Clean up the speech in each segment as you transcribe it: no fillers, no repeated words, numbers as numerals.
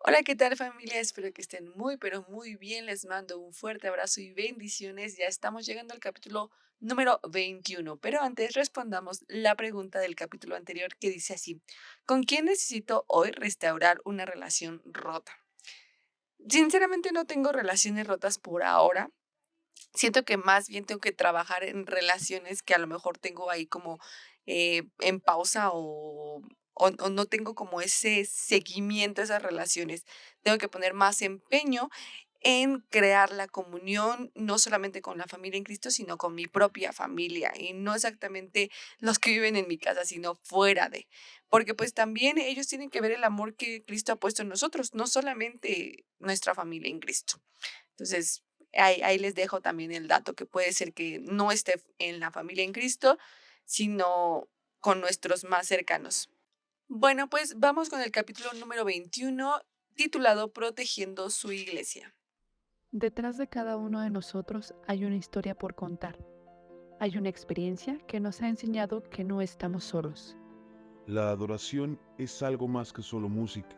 Hola, ¿qué tal familia? Espero que estén muy, pero muy bien. Les mando un fuerte abrazo y bendiciones. Ya estamos llegando al capítulo número 21, pero antes respondamos la pregunta del capítulo anterior que dice así: ¿con quién necesito hoy restaurar una relación rota? Sinceramente no tengo relaciones rotas por ahora. Siento que más bien tengo que trabajar en relaciones que a lo mejor tengo ahí como en pausa o no tengo como ese seguimiento a esas relaciones. Tengo que poner más empeño en crear la comunión, no solamente con la familia en Cristo, sino con mi propia familia y no exactamente los que viven en mi casa, sino fuera de, porque pues también ellos tienen que ver el amor que Cristo ha puesto en nosotros, no solamente nuestra familia en Cristo. Entonces, ahí les dejo también el dato que puede ser que no esté en la familia en Cristo, sino con nuestros más cercanos. Bueno, pues vamos con el capítulo número 21, titulado Protegiendo su iglesia. Detrás de cada uno de nosotros hay una historia por contar. Hay una experiencia que nos ha enseñado que no estamos solos. La adoración es algo más que solo música.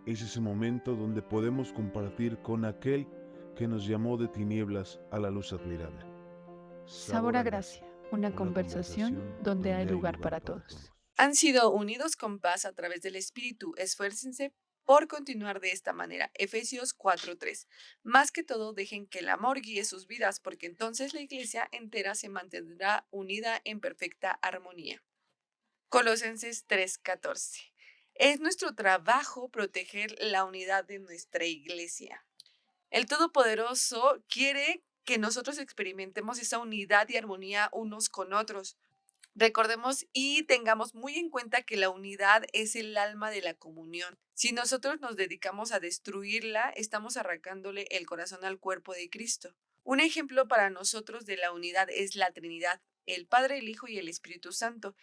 Es ese momento donde podemos compartir con aquel que nos llamó de tinieblas a la luz admirable. Sabor Sabor a a gracia, gracia, una una conversación conversación donde hay donde hay lugar lugar para para todos. todos. Han sido unidos con paz a través del Espíritu. Esfuércense por continuar de esta manera. Efesios 4:3. Más que todo, dejen que el amor guíe sus vidas, porque entonces la iglesia entera se mantendrá unida en perfecta armonía. Colosenses 3:14. Es nuestro trabajo proteger la unidad de nuestra iglesia. El Todopoderoso quiere que nosotros experimentemos esa unidad y armonía unos con otros. Recordemos y tengamos muy en cuenta que la unidad es el alma de la comunión. Si nosotros nos dedicamos a destruirla, estamos arrancándole el corazón al cuerpo de Cristo. Un ejemplo para nosotros de la unidad es la Trinidad, el Padre, el Hijo y el Espíritu Santo,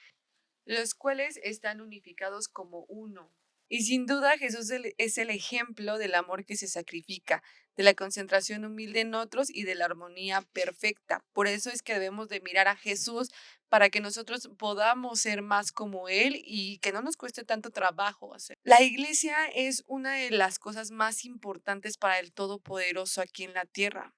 los cuales están unificados como uno. Y sin duda Jesús es el ejemplo del amor que se sacrifica, de la concentración humilde en otros y de la armonía perfecta. Por eso es que debemos de mirar a Jesús para que nosotros podamos ser más como Él y que no nos cueste tanto trabajo hacer. La iglesia es una de las cosas más importantes para el Todopoderoso aquí en la tierra.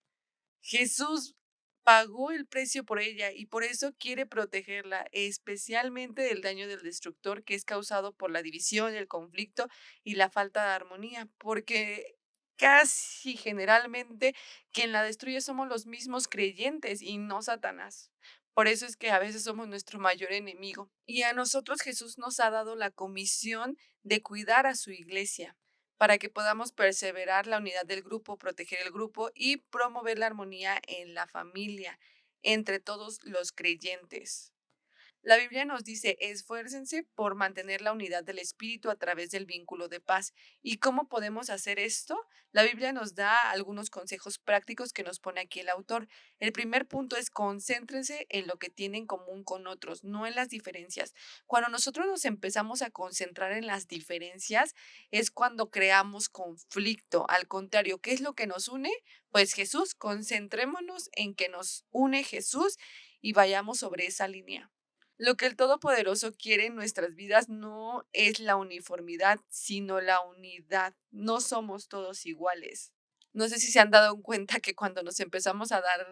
Jesús pagó el precio por ella y por eso quiere protegerla, especialmente del daño del destructor que es causado por la división, el conflicto y la falta de armonía, porque casi generalmente quien la destruye somos los mismos creyentes y no Satanás. Por eso es que a veces somos nuestro mayor enemigo. Y a nosotros Jesús nos ha dado la comisión de cuidar a su iglesia para que podamos perseverar la unidad del grupo, proteger el grupo y promover la armonía en la familia entre todos los creyentes. La Biblia nos dice, esfuércense por mantener la unidad del espíritu a través del vínculo de paz. ¿Y cómo podemos hacer esto? La Biblia nos da algunos consejos prácticos que nos pone aquí el autor. El primer punto es concéntrense en lo que tienen en común con otros, no en las diferencias. Cuando nosotros nos empezamos a concentrar en las diferencias, es cuando creamos conflicto. Al contrario, ¿qué es lo que nos une? Pues Jesús, concentrémonos en que nos une Jesús y vayamos sobre esa línea. Lo que el Todopoderoso quiere en nuestras vidas no es la uniformidad, sino la unidad. No somos todos iguales. No sé si se han dado cuenta que cuando nos empezamos a dar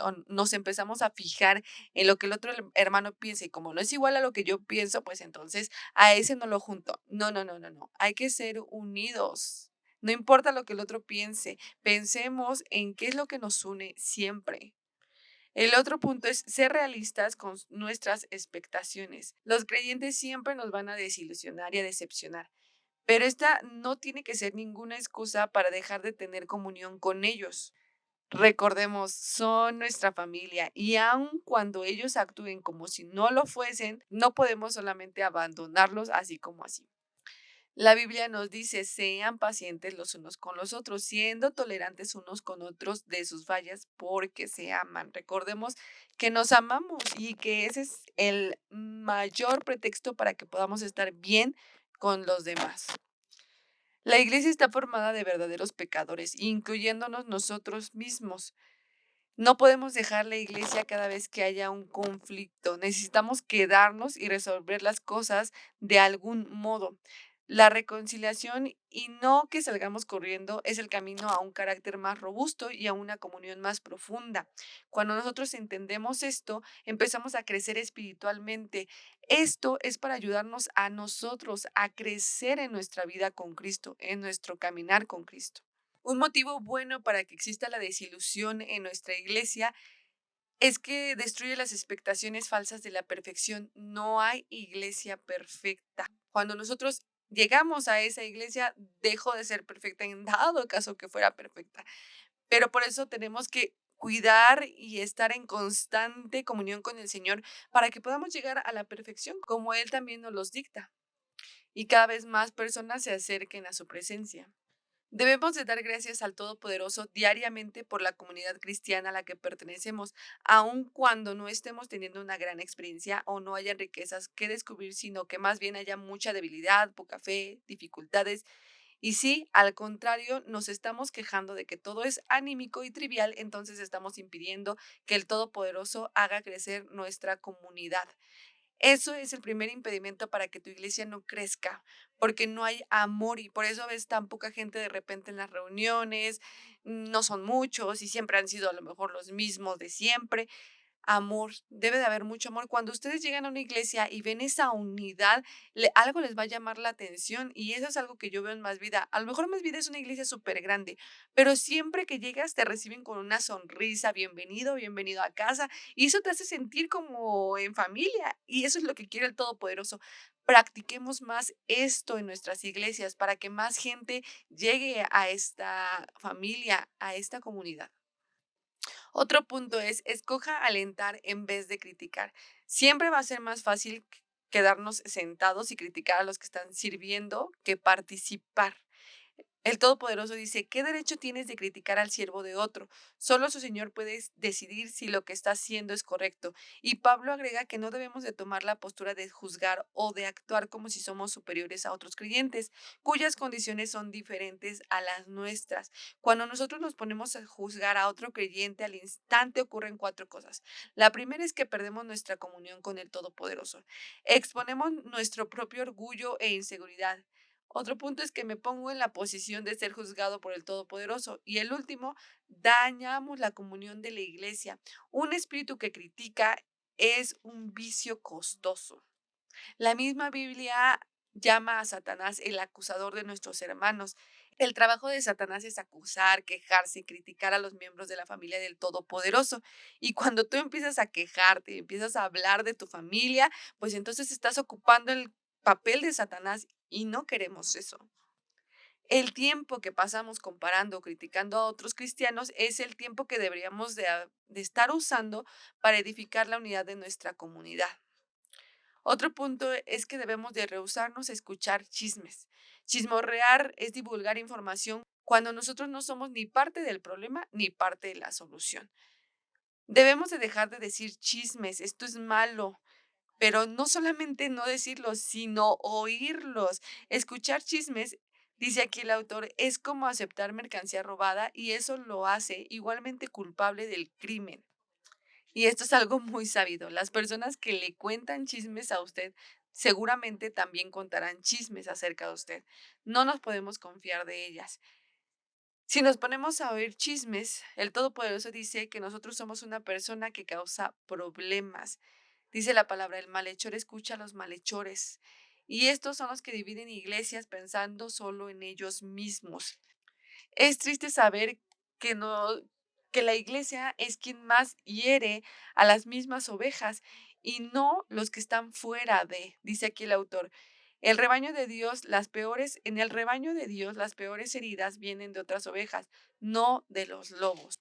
o nos empezamos a fijar en lo que el otro hermano piensa y como no es igual a lo que yo pienso, pues entonces a ese no lo junto. No, no, no, no, no. Hay que ser unidos. No importa lo que el otro piense, pensemos en qué es lo que nos une siempre. El otro punto es ser realistas con nuestras expectaciones. Los creyentes siempre nos van a desilusionar y a decepcionar, pero esta no tiene que ser ninguna excusa para dejar de tener comunión con ellos. Recordemos, son nuestra familia y aun cuando ellos actúen como si no lo fuesen, no podemos solamente abandonarlos así como así. La Biblia nos dice, sean pacientes los unos con los otros, siendo tolerantes unos con otros de sus fallas, porque se aman. Recordemos que nos amamos y que ese es el mayor pretexto para que podamos estar bien con los demás. La iglesia está formada de verdaderos pecadores, incluyéndonos nosotros mismos. No podemos dejar la iglesia cada vez que haya un conflicto. Necesitamos quedarnos y resolver las cosas de algún modo. La reconciliación y no que salgamos corriendo es el camino a un carácter más robusto y a una comunión más profunda. Cuando nosotros entendemos esto, empezamos a crecer espiritualmente. Esto es para ayudarnos a nosotros a crecer en nuestra vida con Cristo, en nuestro caminar con Cristo. Un motivo bueno para que exista la desilusión en nuestra iglesia es que destruye las expectaciones falsas de la perfección. No hay iglesia perfecta. Cuando nosotros llegamos a esa iglesia, dejó de ser perfecta en dado caso que fuera perfecta. Pero por eso tenemos que cuidar y estar en constante comunión con el Señor para que podamos llegar a la perfección como Él también nos los dicta y cada vez más personas se acerquen a su presencia. Debemos de dar gracias al Todopoderoso diariamente por la comunidad cristiana a la que pertenecemos, aun cuando no estemos teniendo una gran experiencia o no haya riquezas que descubrir, sino que más bien haya mucha debilidad, poca fe, dificultades. Y si, al contrario, nos estamos quejando de que todo es anímico y trivial, entonces estamos impidiendo que el Todopoderoso haga crecer nuestra comunidad. Eso es el primer impedimento para que tu iglesia no crezca, porque no hay amor y por eso ves tan poca gente de repente en las reuniones, no son muchos y siempre han sido a lo mejor los mismos de siempre. Amor, debe de haber mucho amor. Cuando ustedes llegan a una iglesia y ven esa unidad, algo les va a llamar la atención y eso es algo que yo veo en Más Vida. A lo mejor Más Vida es una iglesia súper grande, pero siempre que llegas te reciben con una sonrisa, bienvenido, bienvenido a casa y eso te hace sentir como en familia y eso es lo que quiere el Todopoderoso. Practiquemos más esto en nuestras iglesias para que más gente llegue a esta familia, a esta comunidad. Otro punto es, escoja alentar en vez de criticar. Siempre va a ser más fácil quedarnos sentados y criticar a los que están sirviendo que participar. El Todopoderoso dice, ¿qué derecho tienes de criticar al siervo de otro? Solo su Señor puede decidir si lo que está haciendo es correcto. Y Pablo agrega que no debemos de tomar la postura de juzgar o de actuar como si somos superiores a otros creyentes, cuyas condiciones son diferentes a las nuestras. Cuando nosotros nos ponemos a juzgar a otro creyente, al instante ocurren cuatro cosas. La primera es que perdemos nuestra comunión con el Todopoderoso. Exponemos nuestro propio orgullo e inseguridad. Otro punto es que me pongo en la posición de ser juzgado por el Todopoderoso. Y el último, dañamos la comunión de la iglesia. Un espíritu que critica es un vicio costoso. La misma Biblia llama a Satanás el acusador de nuestros hermanos. El trabajo de Satanás es acusar, quejarse y criticar a los miembros de la familia del Todopoderoso. Y cuando tú empiezas a quejarte, empiezas a hablar de tu familia, pues entonces estás ocupando el papel de Satanás y no queremos eso. El tiempo que pasamos comparando o criticando a otros cristianos es el tiempo que deberíamos de estar usando para edificar la unidad de nuestra comunidad. Otro punto es que debemos de rehusarnos a escuchar chismes. Chismorrear es divulgar información cuando nosotros no somos ni parte del problema ni parte de la solución. Debemos de dejar de decir chismes, esto es malo, pero no solamente no decirlos, sino oírlos. Escuchar chismes, dice aquí el autor, es como aceptar mercancía robada y eso lo hace igualmente culpable del crimen. Y esto es algo muy sabido. Las personas que le cuentan chismes a usted seguramente también contarán chismes acerca de usted. No nos podemos confiar de ellas. Si nos ponemos a oír chismes, el Todopoderoso dice que nosotros somos una persona que causa problemas. Dice la palabra, el malhechor escucha a los malhechores. Y estos son los que dividen iglesias pensando solo en ellos mismos. Es triste saber que no, que la iglesia es quien más hiere a las mismas ovejas y no los que están fuera de, dice aquí el autor. El rebaño de Dios, en el rebaño de Dios, las peores heridas vienen de otras ovejas, no de los lobos.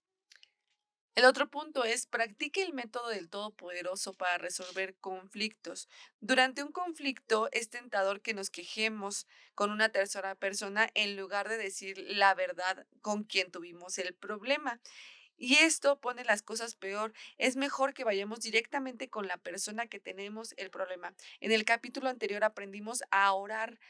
El otro punto es, practique el método del Todopoderoso para resolver conflictos. Durante un conflicto es tentador que nos quejemos con una tercera persona en lugar de decir la verdad con quien tuvimos el problema. Y esto pone las cosas peor. Es mejor que vayamos directamente con la persona que tenemos el problema. En el capítulo anterior aprendimos a orar.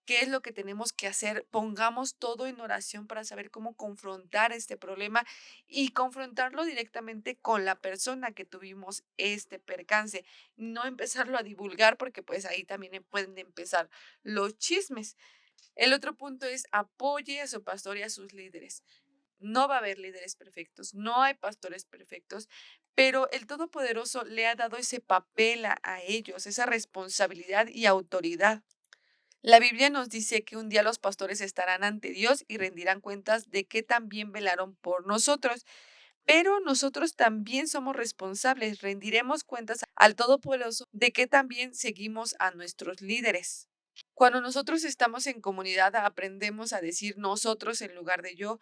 ¿Qué es lo que tenemos que hacer? Pongamos todo en oración para saber cómo confrontar este problema y confrontarlo directamente con la persona que tuvimos este percance. No empezarlo a divulgar porque pues ahí también pueden empezar los chismes. El otro punto es apoye a su pastor y a sus líderes. No va a haber líderes perfectos, no hay pastores perfectos, pero el Todopoderoso le ha dado ese papel a ellos, esa responsabilidad y autoridad. La Biblia nos dice que un día los pastores estarán ante Dios y rendirán cuentas de que también velaron por nosotros, pero nosotros también somos responsables, rendiremos cuentas al Todopoderoso de que también seguimos a nuestros líderes. Cuando nosotros estamos en comunidad, aprendemos a decir nosotros en lugar de yo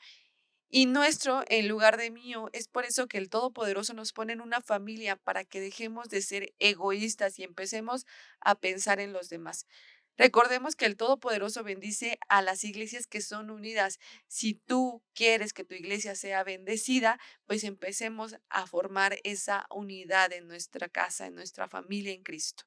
y nuestro en lugar de mío. Es por eso que el Todopoderoso nos pone en una familia para que dejemos de ser egoístas y empecemos a pensar en los demás. Recordemos que el Todopoderoso bendice a las iglesias que son unidas. Si tú quieres que tu iglesia sea bendecida, pues empecemos a formar esa unidad en nuestra casa, en nuestra familia en Cristo.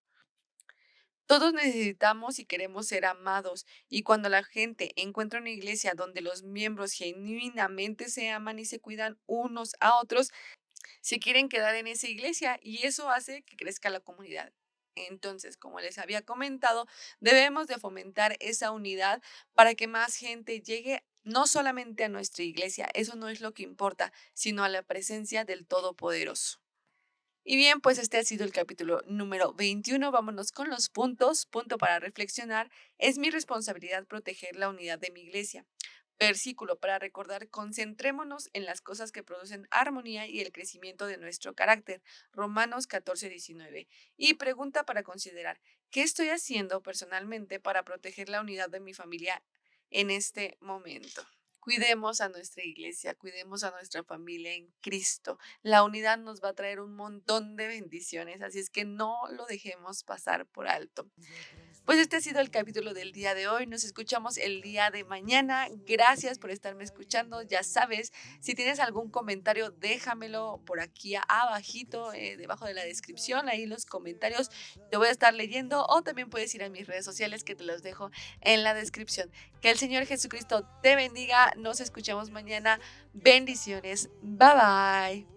Todos necesitamos y queremos ser amados, y cuando la gente encuentra una iglesia donde los miembros genuinamente se aman y se cuidan unos a otros, se quieren quedar en esa iglesia y eso hace que crezca la comunidad. Entonces, como les había comentado, debemos de fomentar esa unidad para que más gente llegue no solamente a nuestra iglesia, eso no es lo que importa, sino a la presencia del Todopoderoso. Y bien, pues este ha sido el capítulo número 21. Vámonos con los puntos. Punto para reflexionar. Es mi responsabilidad proteger la unidad de mi iglesia. Versículo para recordar, concentrémonos en las cosas que producen armonía y el crecimiento de nuestro carácter. Romanos 14:19. Y pregunta para considerar, ¿qué estoy haciendo personalmente para proteger la unidad de mi familia en este momento? Cuidemos a nuestra iglesia, cuidemos a nuestra familia en Cristo. La unidad nos va a traer un montón de bendiciones, así es que no lo dejemos pasar por alto. Pues este ha sido el capítulo del día de hoy. Nos escuchamos el día de mañana. Gracias por estarme escuchando. Ya sabes, si tienes algún comentario, déjamelo por aquí abajito, debajo de la descripción, ahí en los comentarios. Te voy a estar leyendo o también puedes ir a mis redes sociales que te los dejo en la descripción. Que el Señor Jesucristo te bendiga. Nos escuchamos mañana. Bendiciones. Bye bye.